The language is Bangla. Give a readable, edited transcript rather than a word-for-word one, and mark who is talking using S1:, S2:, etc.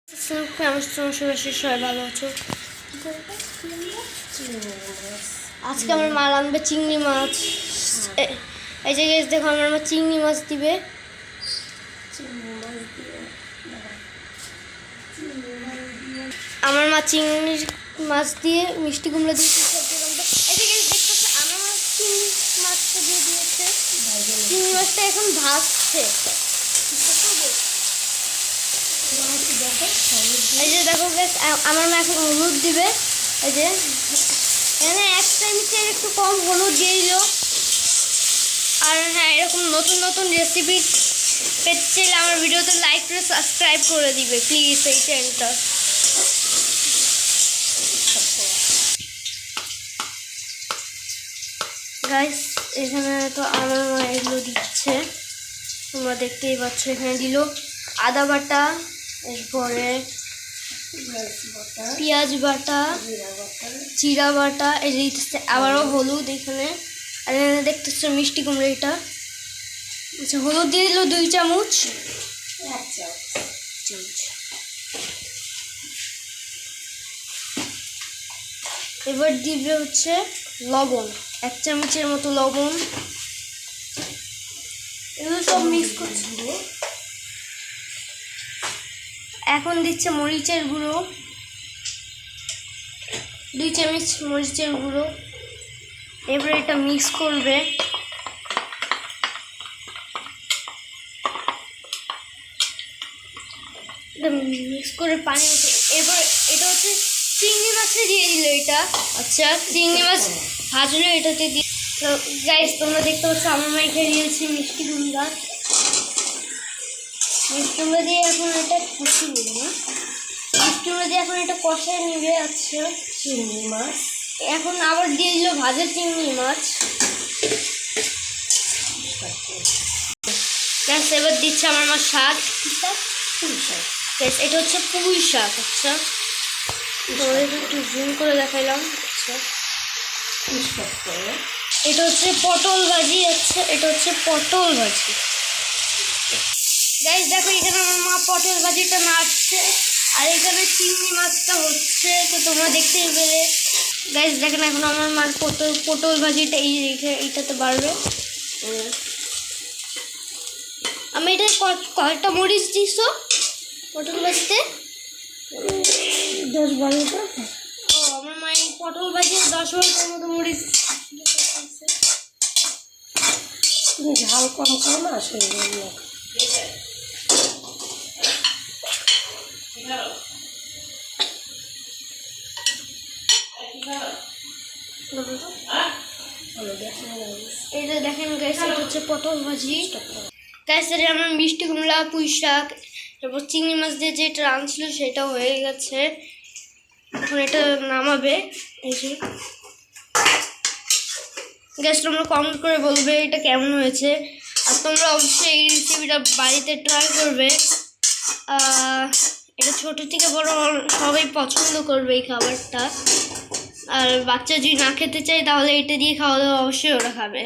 S1: সবাই ভালো আছো। আজকে আমার মা রাঁধবে চিংড়ি মাছ। এই যে দেখো আমার মা চিংড়ি মাছ দিবে। আমার মা চিংড়ি মাছ দিয়ে মিষ্টি কুমড়া দিয়ে আমার চিংড়ি মাছটা দিয়ে দিয়েছে। চিংড়ি মাছটা এখন ভাজছে। এই যে দেখো আমার মা এখন হলুদ দিবে। এই যে এখানে এক চামচের একটু কম হলুদ দিয়ে দিল। আর হ্যাঁ, এরকম নতুন নতুন রেসিপি পেতে চাইলে আমার ভিডিওতে লাইক করে সাবস্ক্রাইব করে দিবে প্লিজ এই চ্যানেলটা। গাইস এখানে তো আমার মা এগুলো দিচ্ছে, তোমরা দেখতেই পাচ্ছ। এখানে দিল আদা বাটা, এরপরে পেঁয়াজ বাটা, জিরা বাটা, এই যে দিতেছে আবারও হলুদ এখানে। আর এখানে দেখতেছ মিষ্টি কুমড়া, এটা আচ্ছা হলুদ দিয়ে দিল 2 চামচ। এবার দিবে হচ্ছে লবণ, 1 চামচের মতো লবণ। এগুলো সব মিক্স করছি। এখন দিচ্ছে মরিচের গুঁড়ো, 2 চামচ মরিচের গুঁড়ো। এবারে এটা মিক্স করবে। মিক্স করে পানি উঠে। এবার এটা হচ্ছে চিংড়ি মাছে দিয়ে দিল এটা। আচ্ছা চিংড়ি মাছ ভাজলো এটাতে দিয়ে। গাইস তোমরা দেখতে পাচ্ছ আমার মা এখানে দিয়েছি মিষ্টি কুমড়া। মিষ্টি কুমড়া দিয়ে এখন এটা কষি নেবে না, মিষ্টি কুমড়া দিয়ে এখন এটা কষায় নেবে। আচ্ছা চিংড়ি মাছ এখন আবার দিয়ে দিল ভাজা চিংড়ি মাছ। গ্যাস এবার দিচ্ছে আমার মা শাক। গ্যাস এটা হচ্ছে পুঁই শাক। আচ্ছা একটু জুম করে দেখাইলাম। আচ্ছা এটা হচ্ছে পটল ভাজি। আচ্ছা এটা হচ্ছে পটল ভাজি। গাইস দেখো এখানে আমার মা পটল ভাজিটা নাড়ছে, আর এখানে চিংড়ি মাছটা হচ্ছে, তো তোমরা দেখতেই পেলে। গাইস দেখেন এখন আমার মার পটল ভাজিটা এইটাতে বাড়বে। আমি এটা কয়েকটা মরিচ দিছো পটল ভাজিতে? 10-12টা। ও আমার মা এই পটল ভাজিতে 10-12টার মতো মরিচ। ঝাল কম খাও না সেই জন্য। এটা দেখেন গাইস এটা হচ্ছে পটল ভাজি। গাইস এটা আমার মিষ্টি কুমড়া, পুঁই শাক, তারপর চিংড়ি মাছ দিয়ে যেটা রাঁধছিল সেটা হয়ে গেছে। এখন এটা নামাবে। এই যে গ্যাস তোমরা কমেন্ট করে বলবে এটা কেমন হয়েছে। আর তোমরা অবশ্যই এই রেসিপিটা বাড়িতে ট্রাই করবে। এটা ছোট থেকে বড় সবাই পছন্দ করবে এই খাবারটা। আর বাচ্চা যদি না খেতে চায় তাহলে এটা দিয়ে খাওয়া দাওয়া অবশ্যই ওরা খাবে।